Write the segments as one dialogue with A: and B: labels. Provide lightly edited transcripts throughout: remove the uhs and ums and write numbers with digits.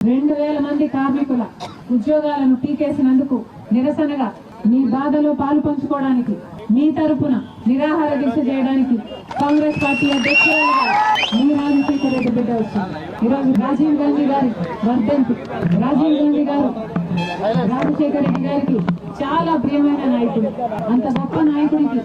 A: 2000 మంది కార్మికుల ఉద్యోగాలను పీకేసినందుకు నిరసనగా మీ బాధలో పాలు పంచుకోవడానికి మీ తరపున నిరాహార దీక్ష చేయడానికి కాంగ్రెస్ పార్టీ అధ్యక్షురాలుగా మీ రాజశేఖర రెడ్డి బిడ్డ వచ్చింది. ఈరోజు రాజీవ్ గాంధీ గారి వర్ధంతి. రాజీవ్ గాంధీ గారు రాజశేఖర రెడ్డి గారికి చాలా ప్రియమైన నాయకుడు. అంత గొప్ప నాయకుడికి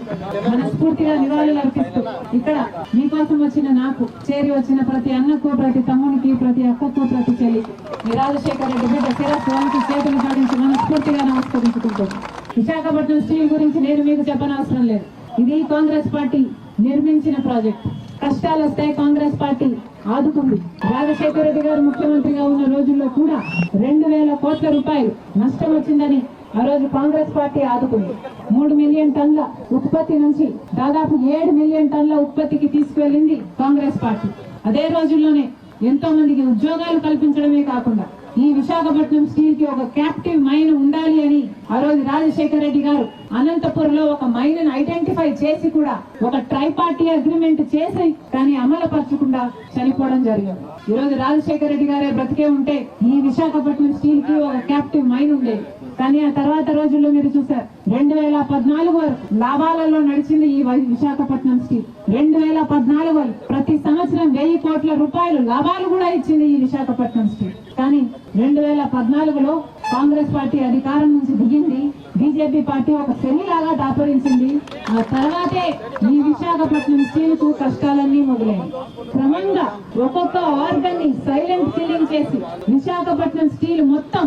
A: మనస్ఫూర్తిగా నివాళులు అర్పిస్తూ ఇక్కడ మీకోసం వచ్చిన నాకు, చేరి వచ్చిన ప్రతి అన్నకు, ప్రతి తమ్మునికి, ప్రతి అక్కకు, ప్రతి చెల్లికి ఈ రాజశేఖర రెడ్డి బిడ్డ శిరస్సు వంటి చేతులు పాటించి మనస్ఫూర్తిగా నమస్కరించుకుంటాను. విశాఖపట్నం స్టీల్ గురించి నేను మీకు చెప్పనవసరం లేదు. ఇది కాంగ్రెస్ పార్టీ నిర్మించిన ప్రాజెక్ట్. కష్టాలు వస్తాయి, కాంగ్రెస్ పార్టీ ఆదుకుంది. రాజశేఖర రెడ్డి గారు ముఖ్యమంత్రిగా ఉన్న రోజుల్లో కూడా 2000 కోట్ల రూపాయలు నష్టం వచ్చిందని ఆ రోజు కాంగ్రెస్ పార్టీ ఆదుకుంది. 3 మిలియన్ టన్ల ఉత్పత్తి నుంచి దాదాపు 7 మిలియన్ టన్ల ఉత్పత్తికి తీసుకువెళ్ళింది కాంగ్రెస్ పార్టీ. అదే రోజుల్లోనే ఎంతో మందికి ఉద్యోగాలు కల్పించడమే కాకుండా ఈ విశాఖపట్నం స్టీల్ కి ఒక క్యాప్టివ్ మైన్ ఉండాలి అని ఆ రోజు రాజశేఖర రెడ్డి గారు అనంతపురంలో ఒక మైన్ ఐడెంటిఫై చేసి కూడా ఒక ట్రైపార్టీ అగ్రిమెంట్ చేసి కానీ అమలుపరచకుండా చనిపోవడం జరిగింది. ఈ రోజు రాజశేఖర రెడ్డి గారే బ్రతికే ఉంటే ఈ విశాఖపట్నం స్టీల్ కి ఒక క్యాప్టివ్ మైన్ ఉండేది. కానీ ఆ తర్వాత రోజుల్లో మీరు చూసారు 2014 వరకు లాభాలలో నడిచింది ఈ విశాఖపట్నం స్టీల్. 2014 వరకు ప్రతి సంవత్సరం 1000 కోట్ల రూపాయలు లాభాలు కూడా ఇచ్చింది ఈ విశాఖపట్నం స్టీల్. కానీ 2014లో కాంగ్రెస్ పార్టీ అధికారం నుంచి దిగింది. బీజేపీ పార్టీ ఒక శనిలాగా దాపరించింది. ఆ తర్వాతే ఈ విశాఖపట్నం స్టీల్ కు కష్టాలన్నీ మొదలైంది. క్రమంగా ఒక్కొక్క ఆర్గన్ ని సైలెంట్ కిల్లింగ్ చేసి విశాఖపట్నం స్టీల్ మొత్తం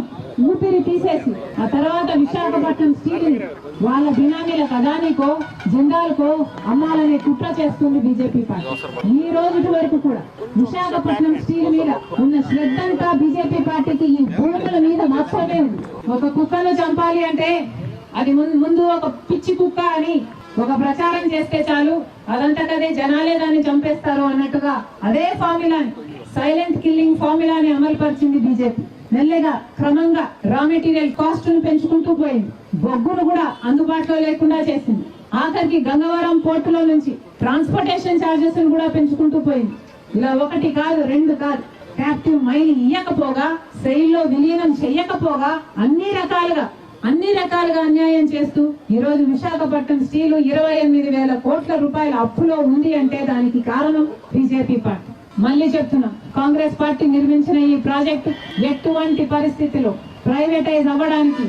A: ఊపిరి తీసేసి ఆ తర్వాత విశాఖపట్నం స్టీల్ వాళ్ళ బినామీల కదానికో జిందాల్కో అమ్మాలనే కుట్ర చేస్తుంది బీజేపీ పార్టీ. ఈ రోజు వరకు కూడా విశాఖపట్నం స్టీల్ మీద ఉన్న శ్రద్ధంతా బీజేపీ పార్టీకి ఈ భూముల మీద మాత్రమే ఉంది. ఒక కుక్కను చంపాలి అంటే అది ముందు ఒక పిచ్చి కుక్క అని ఒక ప్రచారం చేస్తే చాలు, అదంతటదే జనాలే దాన్ని చంపేస్తారు అన్నట్టుగా అదే ఫార్ములాని, సైలెంట్ కిల్లింగ్ ఫార్ములాని అమలుపరిచింది బీజేపీ. మెల్లగా క్రమంగా రా మెటీరియల్ కాస్ట్ ను పెంచుకుంటూ పోయింది. బొగ్గును కూడా అందుబాటులో లేకుండా చేసింది. ఆఖరికి గంగవరం పోర్టులో నుంచి ట్రాన్స్పోర్టేషన్ చార్జెస్ కూడా పెంచుకుంటూ పోయింది. ఇలా 1 కాదు 2 కాదు, క్యాప్టివ్ మైన్ ఇయ్యకపోగా, సెయిల్లో విలీనం చెయ్యకపోగా అన్ని రకాలుగా అన్యాయం చేస్తూ ఈ రోజు విశాఖపట్నం స్టీల్ 28,000 కోట్ల రూపాయల అప్పులో ఉంది అంటే దానికి కారణం బీజేపీ పార్టీ. మళ్ళీ చెప్తున్నాం, కాంగ్రెస్ పార్టీ నిర్మించిన ఈ ప్రాజెక్టు ఎటువంటి పరిస్థితిలో ప్రైవేటైజ్ అవ్వడానికి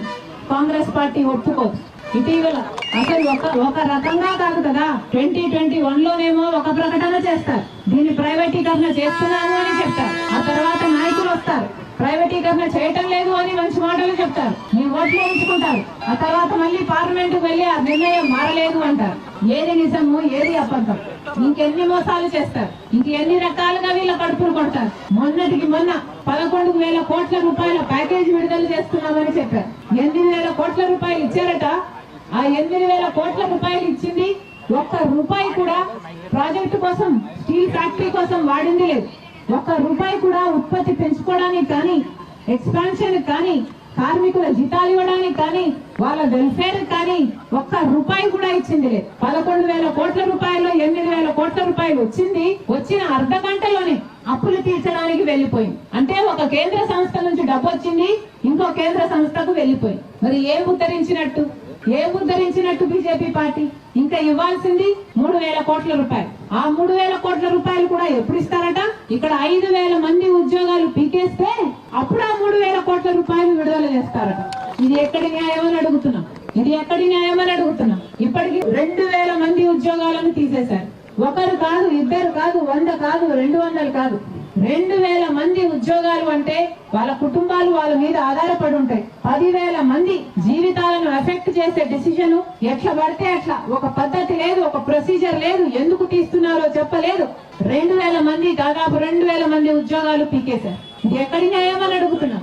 A: కాంగ్రెస్ పార్టీ ఒప్పుకోదు. ఇటీవల అసలు ఒక రకంగా కాదు కదా, 2021లోనేమో ఒక ప్రకటన చేస్తారు, దీన్ని ప్రైవేటీకరణ చేస్తున్నాము అని చెప్తారు. ఆ తర్వాత నాయకులు వస్తారు, ప్రైవేటీకరణ చేయటం లేదు అని మంచి మాటలు చెప్తారు, మీ ఓట్లు ఉంచుకుంటారు. ఆ తర్వాత మళ్ళీ పార్లమెంట్ వెళ్లి ఆ నిర్ణయం మారలేదు అంటారు. ఏది నిజము, ఏది అబద్ధం? ఇంకెన్ని మోసాలు చేస్తారు, ఇంకెన్ని రకాలుగా వీళ్ళ కడుపులు కొడతారు. మొన్నటికి మొన్న 11,000 కోట్ల రూపాయల ప్యాకేజీ విడుదల చేస్తున్నామని చెప్పారు. 8,000 కోట్ల రూపాయలు ఇచ్చారట. ఆ 8,000 కోట్ల రూపాయలు ఇచ్చింది ₹1 కూడా ప్రాజెక్టు కోసం, స్టీల్ ఫ్యాక్టరీ కోసం వాడింది లేదు. ₹1 కూడా ఉత్పత్తి పెంచుకోవడానికి కానీ, ఎక్స్పాన్షన్ కానీ, కార్మికుల జీతాలు ఇవ్వడానికి కానీ, వాళ్ళ వెల్ఫేర్ కానీ ₹1 కూడా ఇచ్చింది లేదు. 11,000 కోట్ల రూపాయలు 8,000 కోట్ల రూపాయలు వచ్చిన అర్ధ గంటలోనే అప్పులు తీర్చడానికి వెళ్లిపోయింది. అంటే ఒక కేంద్ర సంస్థ నుంచి డబ్బు వచ్చింది, ఇంకో కేంద్ర సంస్థకు వెళ్లిపోయింది. మరి ఏం ఉద్ధరించినట్టు బీజేపీ పార్టీ? ఇంకా ఇవ్వాల్సింది 3,000 కోట్ల రూపాయలు. ఆ 3,000 కోట్ల రూపాయలు కూడా ఎప్పుడు ఇస్తారట? ఇక్కడ 5,000 మంది ఉద్యోగాలు పీకేస్తే అప్పుడు ఆ 3,000 కోట్ల రూపాయలు విడుదల చేస్తారట. ఇది ఎక్కడి న్యాయం అని అడుగుతున్నాం. ఇప్పటికి 2,000 మంది ఉద్యోగాలను తీసేశారు. 1 కాదు, 2 కాదు, 100 కాదు, 200 కాదు, 2,000 మంది ఉద్యోగాలు అంటే వాళ్ళ కుటుంబాలు వాళ్ళ మీద ఆధారపడి ఉంటాయి. 10,000 మంది జీవితాలను ఎఫెక్ట్ చేసే డిసిజన్ ఎట్లా పడితే అట్లా, ఒక పద్ధతి లేదు, ఒక ప్రొసీజర్ లేదు, ఎందుకు తీస్తున్నారో చెప్పలేదు. 2,000 మంది, దాదాపు 2,000 మంది ఉద్యోగాలు పీకేశారు. ఇది ఎక్కడి న్యాయం అని అడుగుతున్నాం.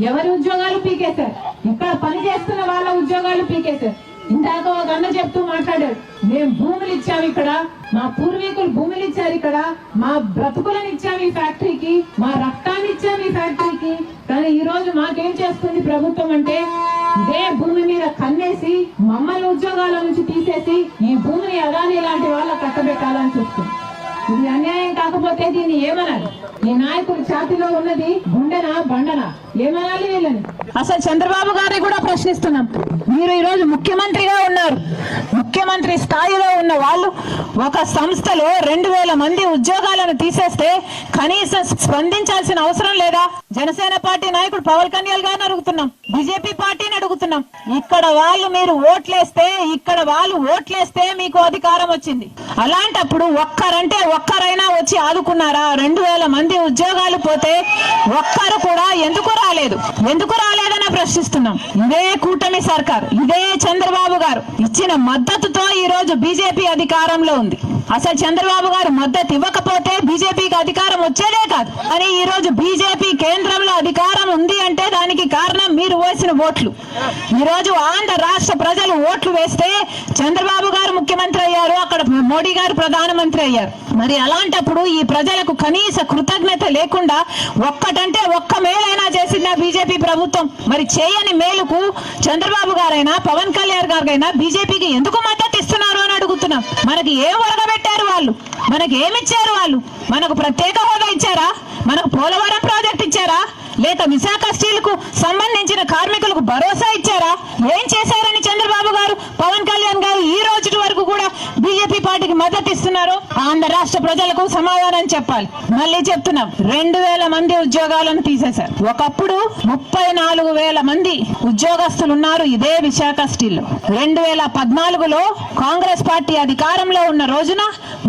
A: ఎవరి ఉద్యోగాలు పీకేశారు? ఇక్కడ పని చేస్తున్న వాళ్ళ ఉద్యోగాలు పీకేశారు. ఇందాక ఒక అన్న చెప్తూ మాట్లాడాడు, మేము భూములు ఇచ్చాము ఇక్కడ, మా పూర్వీకులు భూములు ఇచ్చారు ఇక్కడ, మా బ్రతుకులను ఇచ్చాము ఈ ఫ్యాక్టరీకి, మా రక్తాన్ని ఇచ్చాము ఈ ఫ్యాక్టరీకి. కానీ ఈ రోజు మాకేం చేస్తుంది ప్రభుత్వం అంటే, ఇదే భూమి మీద కన్నేసి మమ్మల్ని ఉద్యోగాల నుంచి తీసేసి ఈ భూమిని అదాని లాంటి వాళ్ళ కట్టబెట్టాలని చూస్తుంది. ఇది అన్యాయం కాకపోతే దీన్ని ఏమనాలి? ఈ నాయకుడి ఛాతిలో ఉన్నది గుండెనా బండనా? ఏమనాలి వీళ్ళని? అసలు చంద్రబాబు గారిని కూడా ప్రశ్నిస్తున్నాం. మీరు ఈ రోజు ముఖ్యమంత్రిగా ఉన్నారు. ముఖ్యమంత్రి స్థాయిలో ఉన్న వాళ్ళు ఒక సంస్థలో 2000 మంది ఉద్యోగాలను తీసేస్తే కనీసం స్పందించాల్సిన అవసరం లేదా? జనసేన పార్టీ నాయకుడు పవన్ కళ్యాణ్ గారిని అడుగుతున్నాం, బీజేపీ పార్టీని అడుగుతున్నాం. ఇక్కడ వాళ్ళు మీరు ఓట్లేస్తే మీకు అధికారం వచ్చింది. అలాంటప్పుడు ఒక్కరైనా వచ్చి ఆదుకున్నారా? 2000 మంది ఉద్యోగాలు పోతే ఒక్కరు కూడా ఎందుకు రాలేదని ప్రశ్నిస్తున్నాం. ఇదే కూటమి సర్కార్, ఇదే చంద్రబాబు గారు ఇచ్చిన మద్దతుతో ఈ రోజు బీజేపీ అధికారంలో ఉంది. అసలు చంద్రబాబు గారు మద్దతు ఇవ్వకపోతే బీజేపీకి అధికారం వచ్చేదే కాదు. అని ఈ రోజు బీజేపీ కేంద్రంలో అధికారం ఉంది అంటే దానికి కారణం మీరు వేసిన ఓట్లు. ఈ రోజు ఆంధ్ర రాష్ట్ర ప్రజలు ఓట్లు వేస్తే చంద్రబాబు గారు ముఖ్యమంత్రి అయ్యారు, అక్కడ మోడీ గారు ప్రధానమంత్రి అయ్యారు. మరి అలాంటప్పుడు ఈ ప్రజలకు కనీస కృతజ్ఞత లేకుండా ఒక్క మేలైనా చేసిందా బీజేపీ ప్రభుత్వం? మరి చేయని మేలుకు చంద్రబాబు గారైనా పవన్ కళ్యాణ్ గారైనా బీజేపీకి ఎందుకు మద్దతు ఇస్తున్నారు అని అడుగుతున్నాం. మనకి ఏం ఒరగబెట్టారు వాళ్ళు? మనకి ఏమిచ్చారు వాళ్ళు? మనకు ప్రత్యేక హోదా ఇచ్చారా? మనకు పోలవరం ప్రాజెక్ట్ ఇచ్చారా? లేక విశాఖ స్టీల్ కు సంబంధించిన కార్మికులకు భరోసా ఇచ్చారా? ఏం చేశారని చంద్రబాబు గారు పవన్ కళ్యాణ్ గారు ఈ రోజు వరకు కూడా బీజేపీ పార్టీకి మద్దతు ఇస్తున్నారు? ఆంధ్ర రాష్ట్ర ప్రజలకు సమాధానం చెప్పాలి. మళ్ళీ చెప్తున్నాం, 2000 మంది ఉద్యోగాలను తీసేశారు. ఒకప్పుడు 34,000 మంది ఉద్యోగస్తులు ఉన్నారు ఇదే విశాఖ స్టీల్ లో. 2014లో కాంగ్రెస్ పార్టీ అధికారంలో ఉన్న రోజున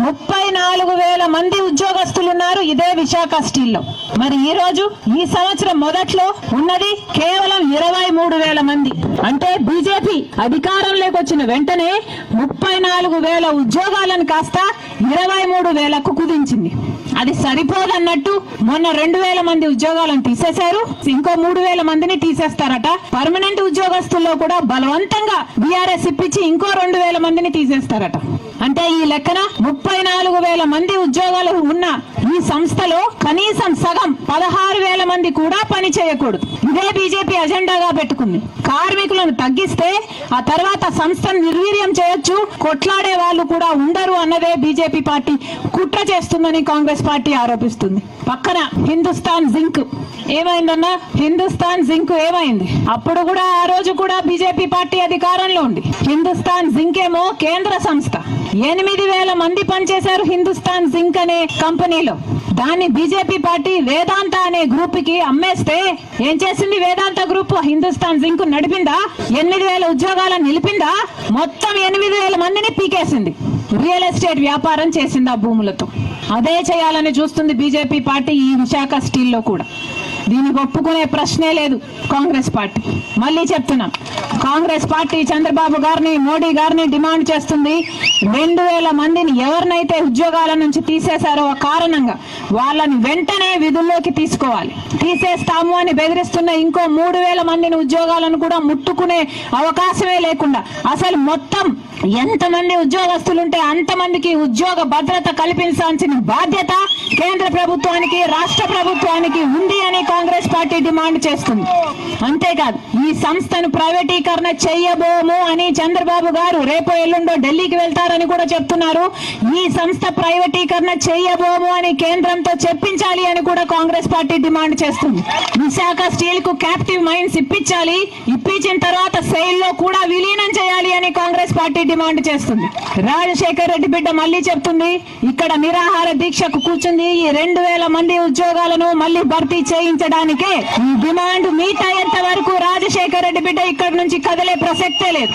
A: 34,000 మంది ఉద్యోగస్తులు ఉన్నారు ఇదే విశాఖ స్టీల్ లో. మరి ఈ రోజు ఈ సంవత్సరం మొదట్లో ఉన్నది కేవలం 23,000 మంది. అంటే బీజేపీ అధికారంలోకి వచ్చిన వెంటనే 34,000 ఉద్యోగాలను కాస్త 23,000కు కుదించింది. అది సరిపోదన్నట్టు మొన్న 2,000 మంది ఉద్యోగాలను తీసేశారు. ఇంకో 3,000 మందిని తీసేస్తారట. పర్మనెంట్ ఉద్యోగస్తుల్లో కూడా బలవంతంగా బీఆర్ఎస్ ఇప్పించి ఇంకో 2,000 మందిని తీసేస్తారట. అంటే ఈ లెక్కన 34,000 మంది ఉద్యోగాలు ఉన్న ఈ సంస్థలో కనీసం సగం 16,000 మంది కూడా పని చేయకూడదు. ఇదే బీజేపీ అజెండాగా పెట్టుకుంది. కార్మికులను తగ్గిస్తే ఆ తర్వాత సంస్థను నిర్వీర్యం చేయొచ్చు, కొట్లాడే వాళ్ళు కూడా ఉండరు అన్నదే బీజేపీ పార్టీ కుట్ర చేస్తుందని కాంగ్రెస్ పార్టీ ఆరోపిస్తుంది. పక్కన హిందుస్థాన్ జింక్ ఏమైందన్నా? హిందుస్థాన్ జింక్ ఏమైంది? అప్పుడు కూడా ఆ రోజు కూడా బీజేపీ పార్టీ అధికారంలో ఉంది. హిందుస్థాన్ జింక్ ఏమో కేంద్ర సంస్థ. 8,000 మంది పనిచేశారు హిందుస్థాన్ జింక్ అనే కంపెనీలో. దాన్ని బీజేపీ పార్టీ వేదాంత అనే గ్రూప్ కి అమ్మేస్తే ఏం చేసింది? వేదాంత గ్రూప్ హిందుస్థాన్ జింక్ నడిపిందా? 8,000 ఉద్యోగాలను నిలిపిందా? మొత్తం 8,000 మందిని పీకేసింది. రియల్ ఎస్టేట్ వ్యాపారం చేసింది ఆ భూములతో. అదే చేయాలని చూస్తుంది బీజేపీ పార్టీ ఈ విశాఖ స్టీల్ లో కూడా. దీనికి ఒప్పుకునే ప్రశ్నే లేదు కాంగ్రెస్ పార్టీ. మళ్ళీ చెప్తున్నాం, కాంగ్రెస్ పార్టీ చంద్రబాబు గారిని మోడీ గారిని డిమాండ్ చేస్తుంది, 2,000 మందిని ఎవరినైతే ఉద్యోగాల నుంచి తీసేశారో ఆ కారణంగా వాళ్ళని వెంటనే విధుల్లోకి తీసుకోవాలి. తీసేస్తాము అని బెదిరిస్తున్న ఇంకో 3,000 మందిని ఉద్యోగాలను కూడా ముట్టుకునే అవకాశమే లేకుండా అసలు మొత్తం ఎంతమంది ఉద్యోగస్తులుంటే అంతమందికి ఉద్యోగ భద్రత కల్పించాల్సిన బాధ్యత కేంద్ర ప్రభుత్వానికి రాష్ట్ర ప్రభుత్వానికి ఉంది అని కాంగ్రెస్ పార్టీ డిమాండ్ చేస్తుంది. అంతేకాదు ఈ సంస్థను ప్రైవేటీకరణ చెయ్యబోము అని చంద్రబాబు గారు రేపు ఎల్లుండో ఢిల్లీకి వెళ్తారని కూడా చెప్తున్నారు. ఈ సంస్థ ప్రైవేటీకరణ చెయ్యబోము అని కేంద్రంతో చెప్పించాలి అని కూడా కాంగ్రెస్ పార్టీ డిమాండ్ చేస్తుంది. విశాఖ స్టీల్ కు క్యాప్టివ్ మైన్స్ ఇప్పించాలి, ఇప్పించిన తర్వాత సెయిల్ లో కూడా విలీనం చేయాలి అని కాంగ్రెస్ పార్టీ డిమాండ్ చేస్తుంది. రాజశేఖర్ రెడ్డి బిడ్డ మళ్ళీ చెప్తుంది, ఇక్కడ నిరాహార దీక్షకు కూర్చుంది ఈ 2,000 మంది ఉద్యోగాలను మళ్ళీ భర్తీ చేయించడానికే. ఈ డిమాండ్ మీట్ అయ్యేంత వరకు రాజశేఖర్ రెడ్డి బిడ్డ ఇక్కడ నుంచి కదిలే ప్రసక్తే లేదు.